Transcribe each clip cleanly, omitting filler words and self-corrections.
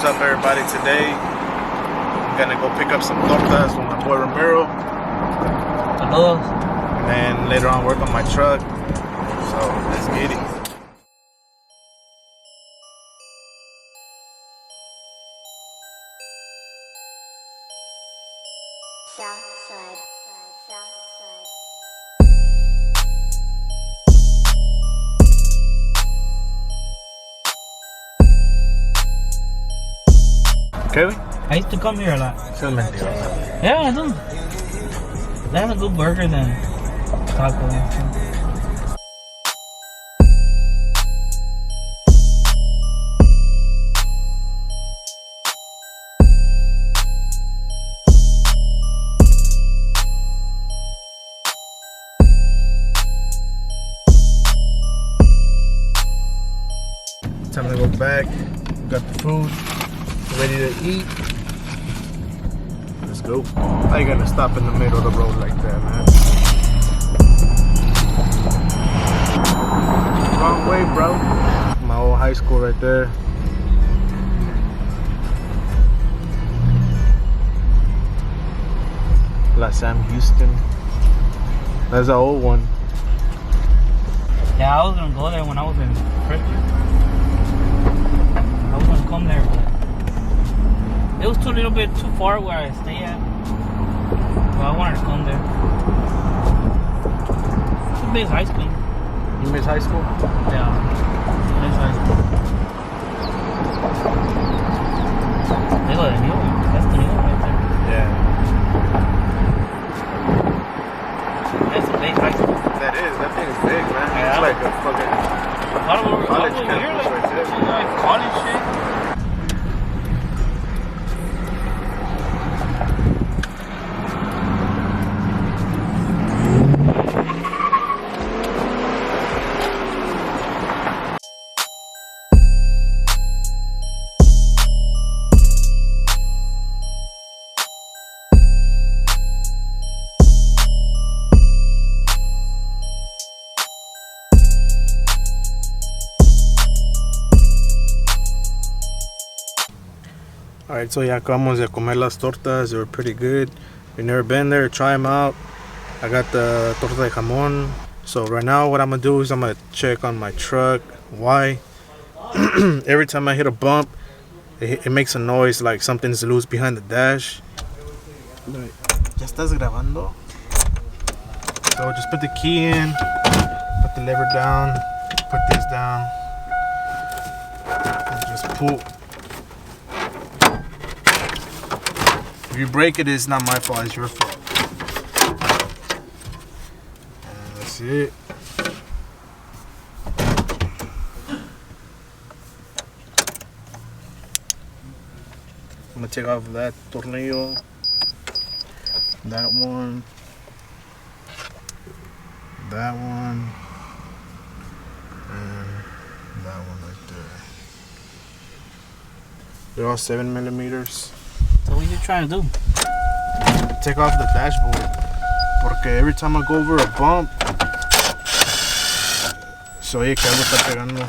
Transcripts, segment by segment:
up, everybody? Today I'm gonna go pick up some tortas with my boy Romero. Saludos. And then later on work on my truck. So let's get it. Southside. Okay? I used to come here a lot. Eso es mentiroso. Yeah, I do. They have a good burger than taco. Time to go back. Got the food ready to eat. Let's go. How you gonna stop in the middle of the road like that, man? Wrong way, bro. My old high school right there. La Sam Houston. That's the old one. Yeah, I was gonna go there when I was in freshman. I was gonna come there, but it was too little bit too far where I stay at. But I wanted to come there. It's a big high school. You miss high school? Yeah, it's high school. They got a new one. That's the new one right there. Yeah. That's a big high school. That thing is big, man. Yeah. It's like a fucking college Here, campus right there. like college shit. Alright, so ya acabamos de comer las tortas. They were pretty good. If you've never been there, try them out. I got the torta de jamón. So right now what I'm gonna do is I'm gonna check on my truck. Why? Every time I hit a bump, it makes a noise like something's loose behind the dash. ¿Ya estás grabando? So just put the key in, put the lever down, put this down, and just pull. If you break it, it's not my fault, it's your fault. And that's it. I'm gonna take off that tornillo, that one, and that one right there. They're all 7mm. So what you trying to do? Take off the dashboard. Porque every time I go over a bump, se oye que algo está pegando.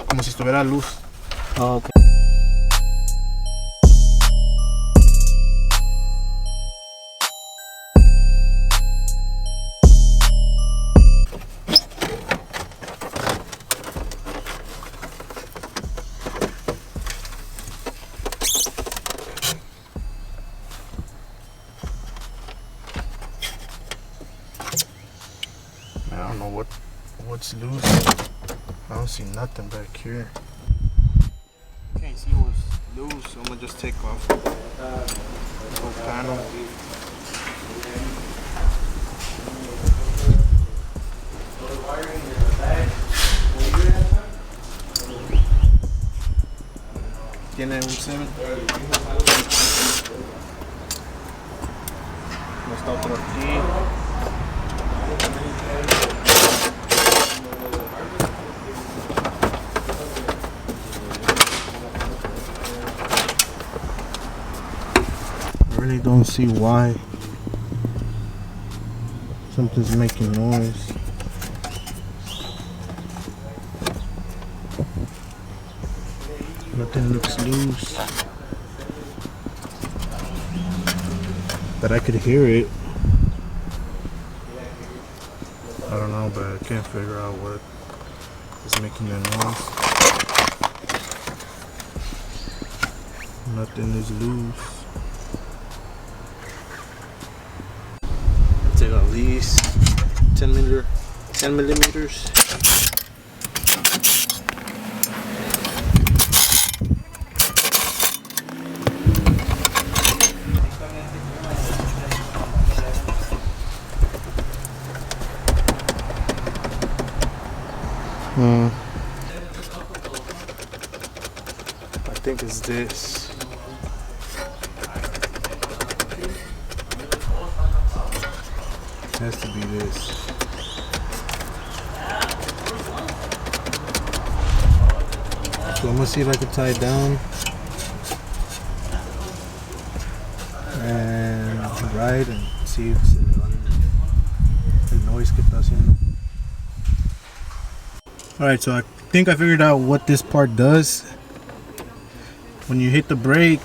Como si estuviera luz. Oh, okay. I don't know what's loose. I don't see nothing back here. Can't see what's loose, so I'm gonna just take off the whole panel. Tiene un 7. No está otro aquí. I really don't see why something's making noise. Nothing looks loose. that I could hear it. I don't know, but I can't figure out what is making that noise. Nothing is loose. Take at least 10 millimeters. I think it's this. Has to be this. So I'm gonna see if I can tie it down and ride and see if el noise que está haciendo. Alright, so I think I figured out what this part does. When you hit the brake,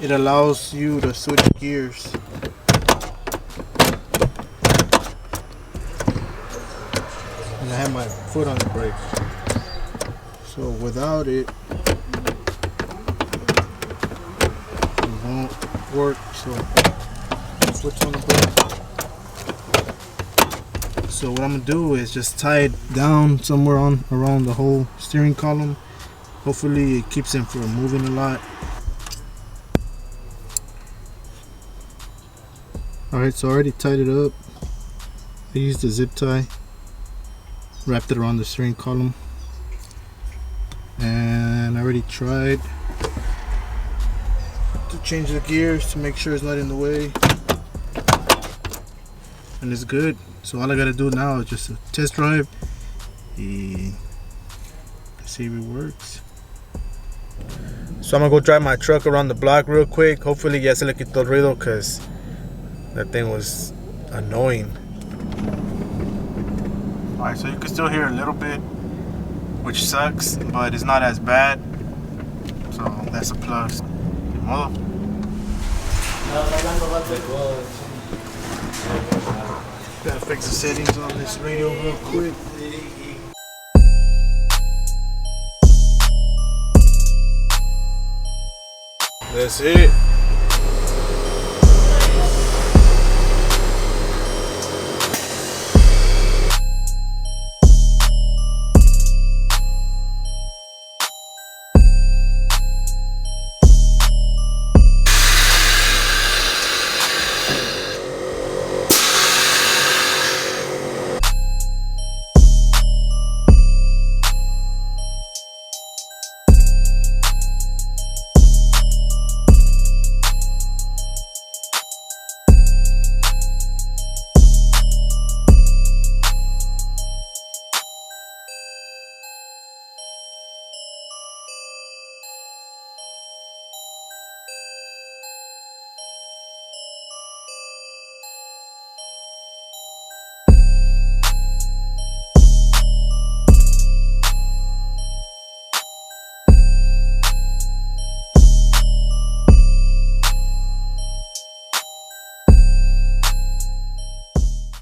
it allows you to switch gears. And I have my foot on the brake. So without it, it won't work. So switch on the brake. So what I'm gonna do is just tie it down somewhere around the whole steering column. Hopefully it keeps him from moving a lot. Alright, so I already tied it up. I used a zip tie, wrapped it around the steering column, and I already tried to change the gears to make sure it's not in the way, and it's good. So all I gotta do now is just a test drive and see if it works. So I'm gonna go drive my truck around the block real quick. Hopefully ya se le quitó el ruido, because that thing was annoying. Alright, so you can still hear a little bit, which sucks, but it's not as bad. So that's a plus. Modo. Gotta fix the settings on this radio real quick. That's it.